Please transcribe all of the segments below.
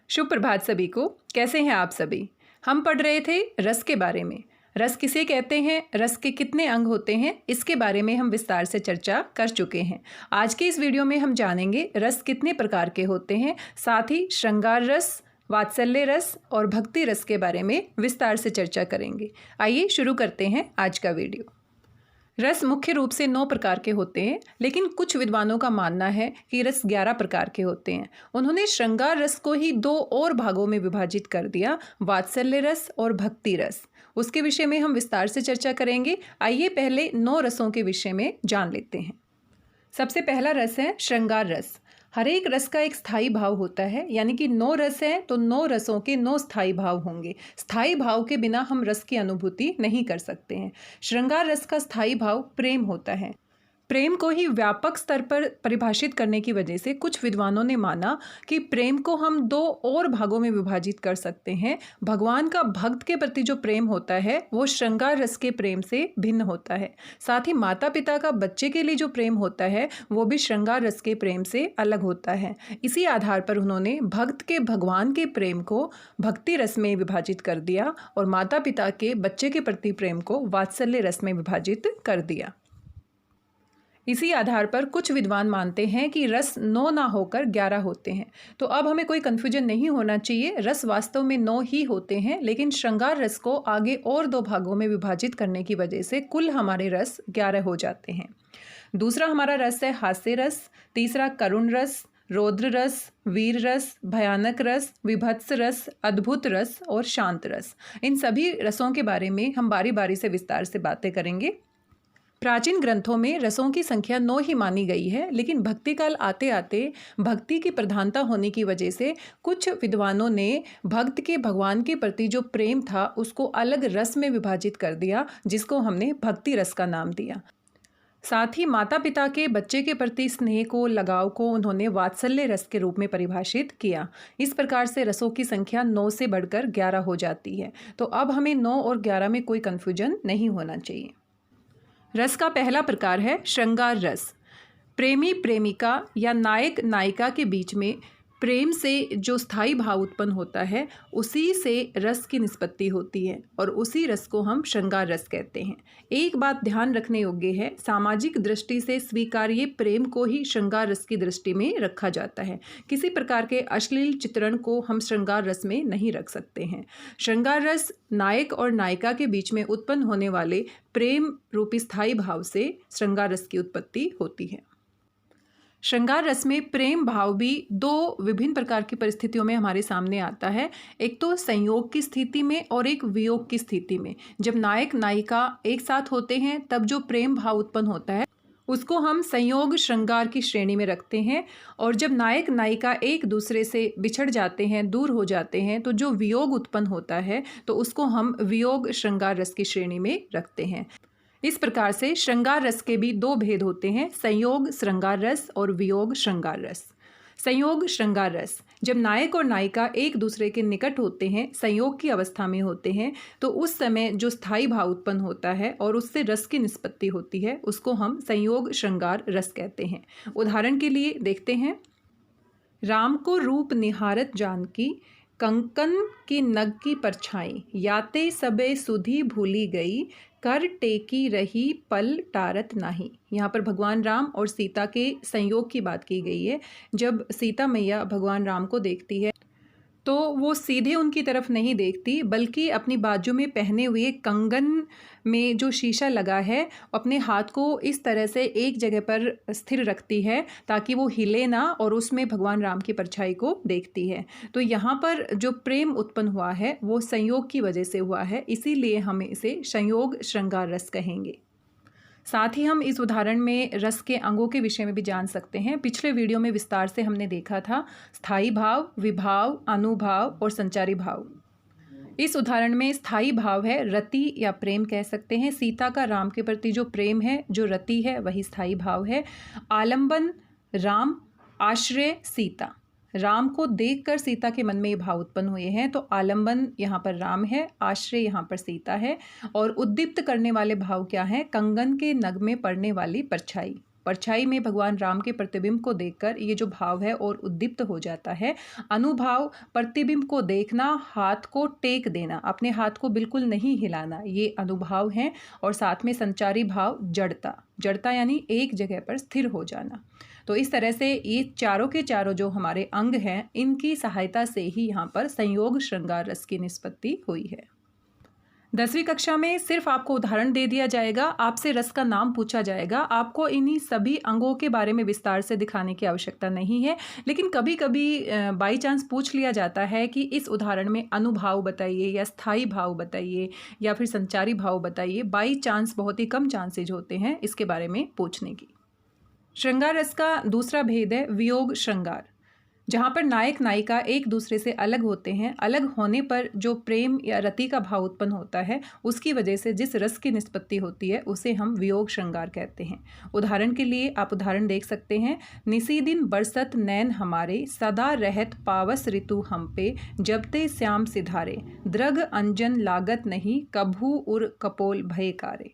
शुभ प्रभात सभी को। कैसे हैं आप सभी। हम पढ़ रहे थे रस के बारे में। रस किसे कहते हैं, रस के कितने अंग होते हैं, इसके बारे में हम विस्तार से चर्चा कर चुके हैं। आज के इस वीडियो में हम जानेंगे रस कितने प्रकार के होते हैं, साथ ही श्रृंगार रस, वात्सल्य रस और भक्ति रस के बारे में विस्तार से चर्चा करेंगे। आइए शुरू करते हैं आज का वीडियो। रस मुख्य रूप से 9 प्रकार के होते हैं, लेकिन कुछ विद्वानों का मानना है कि रस 11 प्रकार के होते हैं। उन्होंने श्रृंगार रस को ही 2 और भागों में विभाजित कर दिया, वात्सल्य रस और भक्ति रस। उसके विषय में हम विस्तार से चर्चा करेंगे। आइए पहले 9 रसों के विषय में जान लेते हैं। सबसे पहला रस है श्रृंगार रस। हर एक रस का एक स्थायी भाव होता है, यानी कि 9 रस हैं तो 9 रसों के 9 स्थायी भाव होंगे। स्थायी भाव के बिना हम रस की अनुभूति नहीं कर सकते हैं। श्रृंगार रस का स्थायी भाव प्रेम होता है। प्रेम को ही व्यापक स्तर पर परिभाषित करने की वजह से कुछ विद्वानों ने माना कि प्रेम को हम 2 और भागों में विभाजित कर सकते हैं। भगवान का भक्त के प्रति जो प्रेम होता है वो श्रृंगार रस के प्रेम से भिन्न होता है। साथ ही माता पिता का बच्चे के लिए जो प्रेम होता है वो भी श्रृंगार रस के प्रेम से अलग होता है। इसी आधार पर उन्होंने भक्त के भगवान के प्रेम को भक्ति रस में विभाजित कर दिया और माता पिता के बच्चे के प्रति प्रेम को वात्सल्य रस में विभाजित कर दिया। इसी आधार पर कुछ विद्वान मानते हैं कि रस 9 ना होकर 11 होते हैं। तो अब हमें कोई कन्फ्यूजन नहीं होना चाहिए। रस वास्तव में 9 ही होते हैं, लेकिन श्रृंगार रस को आगे और 2 भागों में विभाजित करने की वजह से कुल हमारे रस 11 हो जाते हैं। दूसरा हमारा रस है हास्य रस। तीसरा करुण रस, रौद्र रस, वीर रस, भयानक रस, विभत्स रस, अद्भुत रस और शांत रस। इन सभी रसों के बारे में हम बारी बारी से विस्तार से बातें करेंगे। प्राचीन ग्रंथों में रसों की संख्या 9 ही मानी गई है, लेकिन भक्ति काल आते आते भक्ति की प्रधानता होने की वजह से कुछ विद्वानों ने भक्त के भगवान के प्रति जो प्रेम था उसको अलग रस में विभाजित कर दिया, जिसको हमने भक्ति रस का नाम दिया। साथ ही माता पिता के बच्चे के प्रति स्नेह को, लगाव को उन्होंने वात्सल्य रस के रूप में परिभाषित किया। इस प्रकार से रसों की संख्या 9 से बढ़कर 11 हो जाती है। तो अब हमें 9 और 11 में कोई कन्फ्यूजन नहीं होना चाहिए। रस का पहला प्रकार है श्रृंगार रस। प्रेमी प्रेमिका या नायक नायिका के बीच में प्रेम से जो स्थायी भाव उत्पन्न होता है उसी से रस की निष्पत्ति होती है और उसी रस को हम श्रृंगार रस कहते हैं। एक बात ध्यान रखने योग्य है, सामाजिक दृष्टि से स्वीकार्य प्रेम को ही श्रृंगार रस की दृष्टि में रखा जाता है। किसी प्रकार के अश्लील चित्रण को हम श्रृंगार रस में नहीं रख सकते हैं। श्रृंगार रस नायक और नायिका के बीच में उत्पन्न होने वाले प्रेम रूपी स्थायी भाव से श्रृंगार रस की उत्पत्ति होती है। श्रृंगार रस में प्रेम भाव भी 2 विभिन्न प्रकार की परिस्थितियों में हमारे सामने आता है। एक तो संयोग की स्थिति में और एक वियोग की स्थिति में। जब नायक नायिका एक साथ होते हैं तब जो प्रेम भाव उत्पन्न होता है उसको हम संयोग श्रृंगार की श्रेणी में रखते हैं, और जब नायक नायिका एक दूसरे से बिछड़ जाते हैं, दूर हो जाते हैं, तो जो वियोग उत्पन्न होता है तो उसको हम वियोग श्रृंगार रस की श्रेणी में रखते हैं। इस प्रकार से श्रृंगार रस के भी 2 भेद होते हैं, संयोग श्रृंगार रस और वियोग श्रृंगार रस। संयोग श्रृंगार रस, जब नायक और नायिका एक दूसरे के निकट होते हैं, संयोग की अवस्था में होते हैं, तो उस समय जो स्थायी भाव उत्पन्न होता है और उससे रस की निष्पत्ति होती है उसको हम संयोग श्रृंगार रस कहते हैं। उदाहरण के लिए देखते हैं। राम को रूप निहारत जानकी, कंकन की नग की परछाई, याते सबे सुधी भूली गई, कर टेकी रही पल टारत नाही। यहाँ पर भगवान राम और सीता के संयोग की बात की गई है। जब सीता मैया भगवान राम को देखती है तो वो सीधे उनकी तरफ नहीं देखती, बल्कि अपनी बाजू में पहने हुए कंगन में जो शीशा लगा है अपने हाथ को इस तरह से एक जगह पर स्थिर रखती है ताकि वो हिले ना, और उसमें भगवान राम की परछाई को देखती है। तो यहाँ पर जो प्रेम उत्पन्न हुआ है वो संयोग की वजह से हुआ है, इसीलिए हम इसे संयोग श्रृंगार रस कहेंगे। साथ ही हम इस उदाहरण में रस के अंगों के विषय में भी जान सकते हैं। पिछले वीडियो में विस्तार से हमने देखा था स्थायी भाव, विभाव, अनुभाव और संचारी भाव। इस उदाहरण में स्थायी भाव है रति या प्रेम कह सकते हैं। सीता का राम के प्रति जो प्रेम है, जो रति है, वही स्थायी भाव है। आलंबन राम, आश्रय सीता। राम को देखकर सीता के मन में ये भाव उत्पन्न हुए हैं, तो आलंबन यहाँ पर राम है, आश्रय यहाँ पर सीता है। और उद्दीप्त करने वाले भाव क्या हैं? कंगन के नग में पड़ने वाली परछाई। परछाई में भगवान राम के प्रतिबिंब को देखकर ये जो भाव है और उद्दीप्त हो जाता है। अनुभाव प्रतिबिंब को देखना, हाथ को टेक देना, अपने हाथ को बिल्कुल नहीं हिलाना, ये अनुभाव हैं। और साथ में संचारी भाव जड़ता, जड़ता यानी एक जगह पर स्थिर हो जाना। तो इस तरह से ये चारों के चारों जो हमारे अंग हैं, इनकी सहायता से ही यहाँ पर संयोग श्रृंगार रस की निष्पत्ति हुई है। 10वीं कक्षा में सिर्फ आपको उदाहरण दे दिया जाएगा, आपसे रस का नाम पूछा जाएगा, आपको इन्हीं सभी अंगों के बारे में विस्तार से दिखाने की आवश्यकता नहीं है। लेकिन कभी कभी बाई चांस पूछ लिया जाता है कि इस उदाहरण में अनुभाव बताइए या स्थायी भाव बताइए या फिर संचारी भाव बताइए। बाई चांस, बहुत ही कम चांसेज होते हैं इसके बारे में पूछने की। श्रृंगार रस का दूसरा भेद है वियोग श्रृंगार, जहाँ पर नायक नायिका एक दूसरे से अलग होते हैं। अलग होने पर जो प्रेम या रति का भाव उत्पन्न होता है, उसकी वजह से जिस रस की निष्पत्ति होती है उसे हम वियोग श्रृंगार कहते हैं। उदाहरण के लिए आप उदाहरण देख सकते हैं। निसी दिन बरसत नैन हमारे, सदा रहत पावस ऋतु हम पे, जब ते श्याम सिधारे, द्रग अंजन लागत नहीं, कभू उर कपोल भय कारे।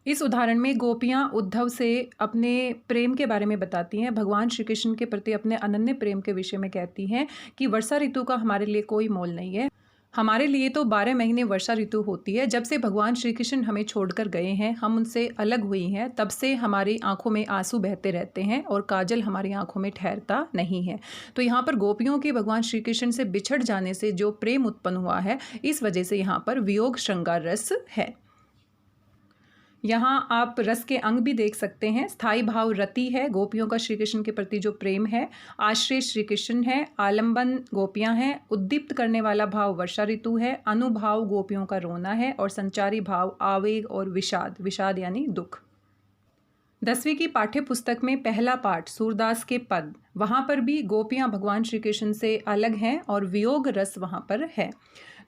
इस उदाहरण में गोपियाँ उद्धव से अपने प्रेम के बारे में बताती हैं, भगवान श्री कृष्ण के प्रति अपने अनन्य प्रेम के विषय में कहती हैं कि वर्षा ऋतु का हमारे लिए कोई मोल नहीं है। हमारे लिए तो 12 महीने वर्षा ऋतु होती है। जब से भगवान श्री कृष्ण हमें छोड़कर गए हैं, हम उनसे अलग हुई हैं, तब से हमारी आंखों में आंसू बहते रहते हैं और काजल हमारी आंखों में ठहरता नहीं है। तो यहाँ पर गोपियों के भगवान श्री कृष्ण से बिछड़ जाने से जो प्रेम उत्पन्न हुआ है, इस वजह से यहाँ पर वियोग श्रृंगार रस है। यहाँ आप रस के अंग भी देख सकते हैं। स्थायी भाव रति है, गोपियों का श्री कृष्ण के प्रति जो प्रेम है। आश्रय श्री कृष्ण है, आलंबन गोपियाँ हैं। उद्दीप्त करने वाला भाव वर्षा ऋतु है। अनुभाव गोपियों का रोना है। और संचारी भाव आवेग और विषाद, विषाद यानी दुख। 10वीं की पाठ्य पुस्तक में पहला पाठ सूरदास के पद, वहाँ पर भी गोपियाँ भगवान श्री कृष्ण से अलग हैं और वियोग रस वहाँ पर है।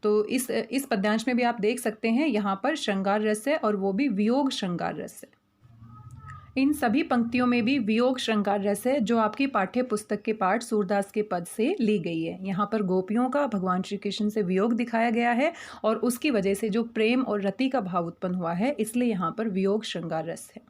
तो इस पद्यांश में भी आप देख सकते हैं, यहाँ पर श्रृंगार रस है और वो भी वियोग श्रृंगार रस है। इन सभी पंक्तियों में भी वियोग श्रृंगार रस है, जो आपकी पाठ्य पुस्तक के पाठ सूरदास के पद से ली गई है। यहाँ पर गोपियों का भगवान श्री कृष्ण से वियोग दिखाया गया है और उसकी वजह से जो प्रेम और रति का भाव उत्पन्न हुआ है, इसलिए यहाँ पर वियोग श्रृंगार रस है।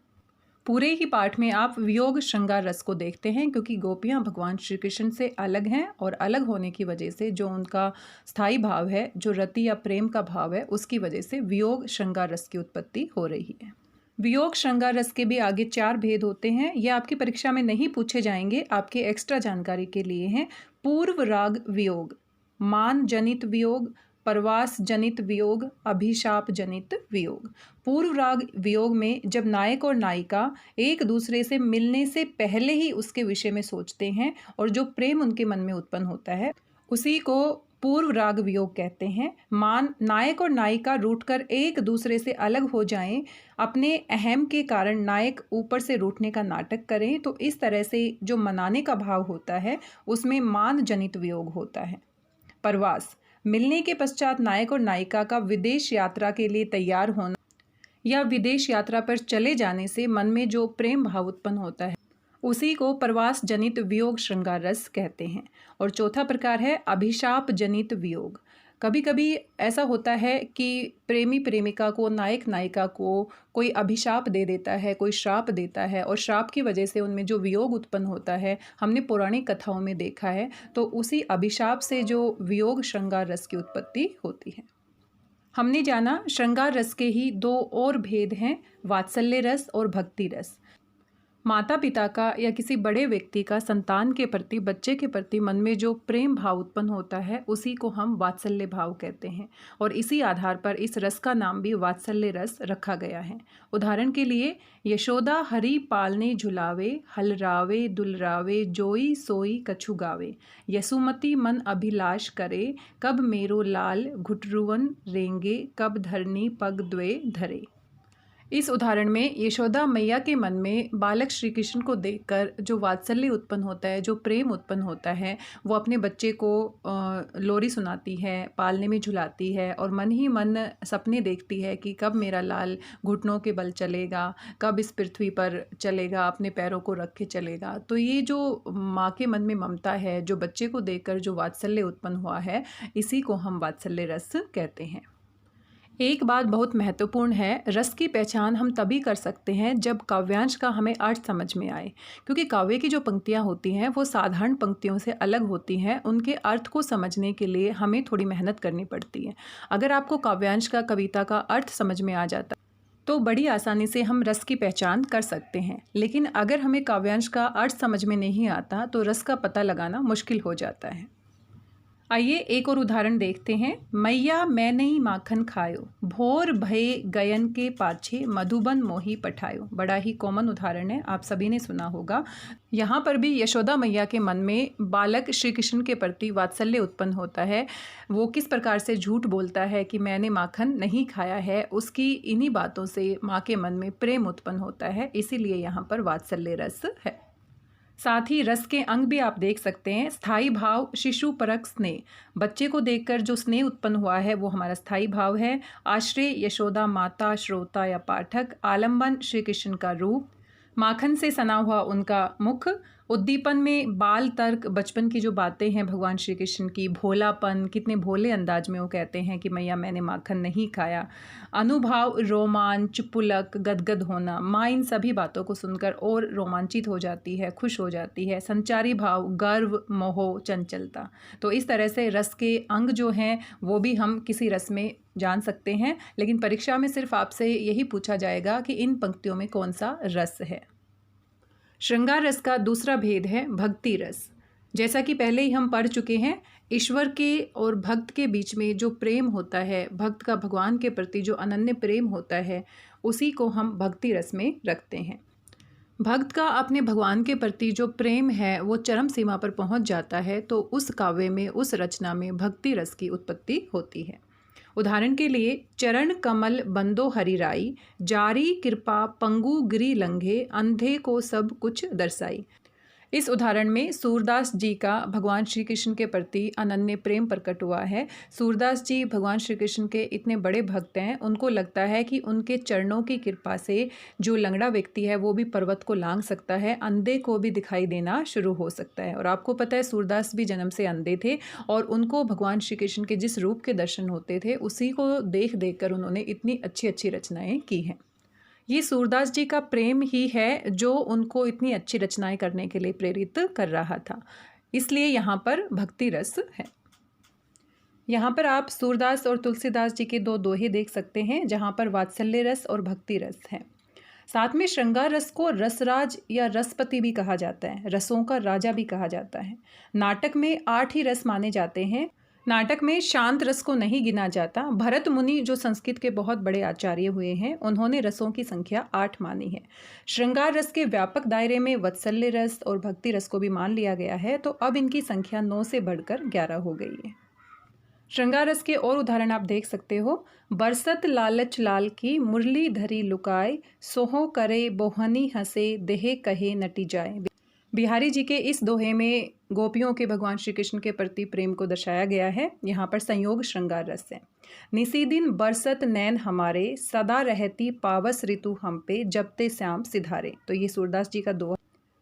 पूरे ही पाठ में आप वियोग श्रृंगार रस को देखते हैं, क्योंकि गोपियाँ भगवान श्री कृष्ण से अलग हैं और अलग होने की वजह से जो उनका स्थायी भाव है, जो रति या प्रेम का भाव है, उसकी वजह से वियोग श्रृंगार रस की उत्पत्ति हो रही है। वियोग श्रृंगार रस के भी आगे 4 भेद होते हैं। ये आपकी परीक्षा में नहीं पूछे जाएंगे, आपके एक्स्ट्रा जानकारी के लिए हैं। पूर्व राग वियोग, मान जनित वियोग, परवास जनित वियोग, अभिशाप जनित वियोग। पूर्व राग वियोग में जब नायक और नायिका एक दूसरे से मिलने से पहले ही उसके विषय में सोचते हैं और जो प्रेम उनके मन में उत्पन्न होता है, उसी को पूर्व राग वियोग कहते हैं। मान नायक और नायिका रूठकर एक दूसरे से अलग हो जाएं, अपने अहम के कारण नायक ऊपर से रूठने का नाटक करें, तो इस तरह से जो मनाने का भाव होता है उसमें मान जनित वियोग होता है। परवास, मिलने के पश्चात नायक और नायिका का विदेश यात्रा के लिए तैयार होना या विदेश यात्रा पर चले जाने से मन में जो प्रेम भाव उत्पन्न होता है, उसी को परवास जनित वियोग श्रृंगार रस कहते हैं। और चौथा प्रकार है अभिशाप जनित वियोग। कभी कभी ऐसा होता है कि प्रेमी प्रेमिका को, नायक नायिका को कोई अभिशाप दे देता है, कोई श्राप देता है, और श्राप की वजह से उनमें जो वियोग उत्पन्न होता है, हमने पौराणिक कथाओं में देखा है। तो उसी अभिशाप से जो वियोग श्रृंगार रस की उत्पत्ति होती है। हमने जाना श्रृंगार रस के ही 2 और भेद हैं, वात्सल्य रस और भक्ति रस। माता पिता का या किसी बड़े व्यक्ति का संतान के प्रति, बच्चे के प्रति मन में जो प्रेम भाव उत्पन्न होता है, उसी को हम वात्सल्य भाव कहते हैं। और इसी आधार पर इस रस का नाम भी वात्सल्य रस रखा गया है। उदाहरण के लिए, यशोदा हरि पालने झुलावे, हलरावे दुलरावे, जोई सोई कछु गावे, यसुमती मन अभिलाष करे, कब मेरो लाल घुटरुवन रेंगे, कब धरनी पग द्वे धरे। इस उदाहरण में यशोदा मैया के मन में बालक श्री कृष्ण को देखकर जो वात्सल्य उत्पन्न होता है, जो प्रेम उत्पन्न होता है, वो अपने बच्चे को लोरी सुनाती है, पालने में झुलाती है और मन ही मन सपने देखती है कि कब मेरा लाल घुटनों के बल चलेगा, कब इस पृथ्वी पर चलेगा, अपने पैरों को रख के चलेगा। तो ये जो माँ के मन में ममता है, जो बच्चे को देखकर जो वात्सल्य उत्पन्न हुआ है, इसी को हम वात्सल्य रस कहते हैं। एक बात बहुत महत्वपूर्ण है, रस की पहचान हम तभी कर सकते हैं जब काव्यांश का हमें अर्थ समझ में आए, क्योंकि काव्य की जो पंक्तियाँ होती हैं वो साधारण पंक्तियों से अलग होती हैं। उनके अर्थ को समझने के लिए हमें थोड़ी मेहनत करनी पड़ती है। अगर आपको काव्यांश का, कविता का अर्थ समझ में आ जाता तो बड़ी आसानी से हम रस की पहचान कर सकते हैं, लेकिन अगर हमें काव्यांश का अर्थ समझ में नहीं आता तो रस का पता लगाना मुश्किल हो जाता है। आइए एक और उदाहरण देखते हैं। मैया मैं नहीं माखन खायो, भोर भय गयन के पाछे मधुबन मोही पठायो। बड़ा ही कॉमन उदाहरण है, आप सभी ने सुना होगा। यहाँ पर भी यशोदा मैया के मन में बालक श्री कृष्ण के प्रति वात्सल्य उत्पन्न होता है। वो किस प्रकार से झूठ बोलता है कि मैंने माखन नहीं खाया है, उसकी इन्हीं बातों से माँ के मन में प्रेम उत्पन्न होता है, इसीलिए यहाँ पर वात्सल्य रस है। साथ ही रस के अंग भी आप देख सकते हैं। स्थायी भाव शिशु परक स्नेह, बच्चे को देखकर जो स्नेह उत्पन्न हुआ है वो हमारा स्थायी भाव है। आश्रय यशोदा माता, श्रोता या पाठक। आलंबन श्री कृष्ण का रूप, माखन से सना हुआ उनका मुख। उद्दीपन में बाल तर्क, बचपन की जो बातें हैं भगवान श्री कृष्ण की। भोलापन, कितने भोले अंदाज में वो कहते हैं कि मैया मैंने माखन नहीं खाया। अनुभाव रोमांच, पुलक, गदगद होना, माँ इन सभी बातों को सुनकर और रोमांचित हो जाती है, खुश हो जाती है। संचारी भाव गर्व, मोह, चंचलता। तो इस तरह से रस के अंग जो हैं वो भी हम किसी रस में जान सकते हैं, लेकिन परीक्षा में सिर्फ आपसे यही पूछा जाएगा कि इन पंक्तियों में कौन सा रस है। श्रृंगार रस का दूसरा भेद है भक्ति रस। जैसा कि पहले ही हम पढ़ चुके हैं, ईश्वर के और भक्त के बीच में जो प्रेम होता है, भक्त का भगवान के प्रति जो अनन्य प्रेम होता है, उसी को हम भक्ति रस में रखते हैं। भक्त का अपने भगवान के प्रति जो प्रेम है वो चरम सीमा पर पहुंच जाता है, तो उस काव्य में, उस रचना में भक्ति रस की उत्पत्ति होती है। उदाहरण के लिए, चरण कमल बंदो हरिराई, जारी कृपा पंगु गिरी लंघे, अंधे को सब कुछ दर्शाई। इस उदाहरण में सूरदास जी का भगवान श्री कृष्ण के प्रति अनन्य प्रेम प्रकट हुआ है। सूरदास जी भगवान श्री कृष्ण के इतने बड़े भक्त हैं, उनको लगता है कि उनके चरणों की कृपा से जो लंगड़ा व्यक्ति है वो भी पर्वत को लांघ सकता है, अंधे को भी दिखाई देना शुरू हो सकता है। और आपको पता है सूरदास भी जन्म से अंधे थे और उनको भगवान श्री कृष्ण के जिस रूप के दर्शन होते थे उसी को देख देख कर उन्होंने इतनी अच्छी अच्छी रचनाएँ की हैं। ये सूरदास जी का प्रेम ही है जो उनको इतनी अच्छी रचनाएं करने के लिए प्रेरित कर रहा था, इसलिए यहाँ पर भक्ति रस है। यहाँ पर आप सूरदास और तुलसीदास जी के दो दोहे देख सकते हैं, जहाँ पर वात्सल्य रस और भक्ति रस है। साथ में श्रृंगार रस को रसराज या रसपति भी कहा जाता है, रसों का राजा भी कहा जाता है। नाटक में 8 ही रस माने जाते हैं। नाटक में शांत रस को नहीं गिना जाता। भरत मुनि जो संस्कृत के बहुत बड़े आचार्य हुए हैं, उन्होंने रसों की संख्या 8 मानी है। श्रृंगार रस के व्यापक दायरे में वात्सल्य रस और भक्ति रस को भी मान लिया गया है, तो अब इनकी संख्या 9 से बढ़कर 11 हो गई है। श्रृंगार रस के और उदाहरण आप देख सकते हो। बरसत लालच लाल की, मुरली धरी लुकाए, सोहो करे बोहनी हंसे, देहे कहे नटी जाए। बिहारी जी के इस दोहे में गोपियों के भगवान श्री कृष्ण के प्रति प्रेम को दर्शाया गया है। यहाँ पर संयोग श्रृंगार रस है। निसी दिन बरसत नैन हमारे, सदा रहती पावस ऋतु हम पे, जबते श्याम सिधारे। तो ये सूरदास जी का दोहा।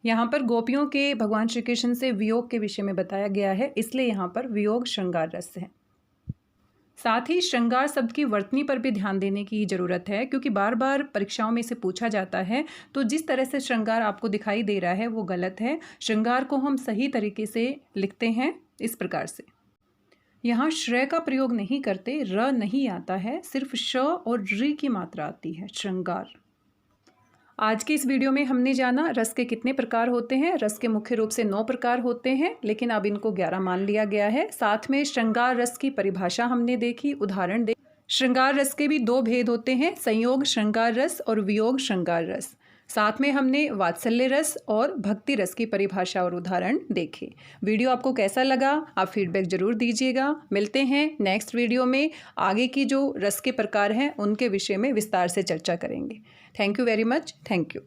यहाँ पर गोपियों के भगवान श्री कृष्ण से वियोग के विषय में बताया गया है, इसलिए यहाँ पर वियोग श्रृंगार रस है। साथ ही श्रृंगार शब्द की वर्तनी पर भी ध्यान देने की ज़रूरत है, क्योंकि बार बार परीक्षाओं में से पूछा जाता है। तो जिस तरह से श्रृंगार आपको दिखाई दे रहा है वो गलत है। श्रृंगार को हम सही तरीके से लिखते हैं इस प्रकार से। यहाँ श्रय का प्रयोग नहीं करते, र नहीं आता है, सिर्फ श और ऋ की मात्रा आती है, श्रृंगार। आज की इस वीडियो में हमने जाना रस के कितने प्रकार होते हैं। रस के मुख्य रूप से 9 प्रकार होते हैं, लेकिन अब इनको 11 मान लिया गया है। साथ में श्रृंगार रस की परिभाषा हमने देखी, उदाहरण दे। श्रृंगार रस के भी 2 भेद होते हैं, संयोग श्रृंगार रस और वियोग श्रृंगार रस। साथ में हमने वात्सल्य रस और भक्ति रस की परिभाषा और उदाहरण देखे। वीडियो आपको कैसा लगा, आप फीडबैक ज़रूर दीजिएगा। मिलते हैं नेक्स्ट वीडियो में। आगे की जो रस के प्रकार हैं उनके विषय में विस्तार से चर्चा करेंगे। Thank you very much. Thank you.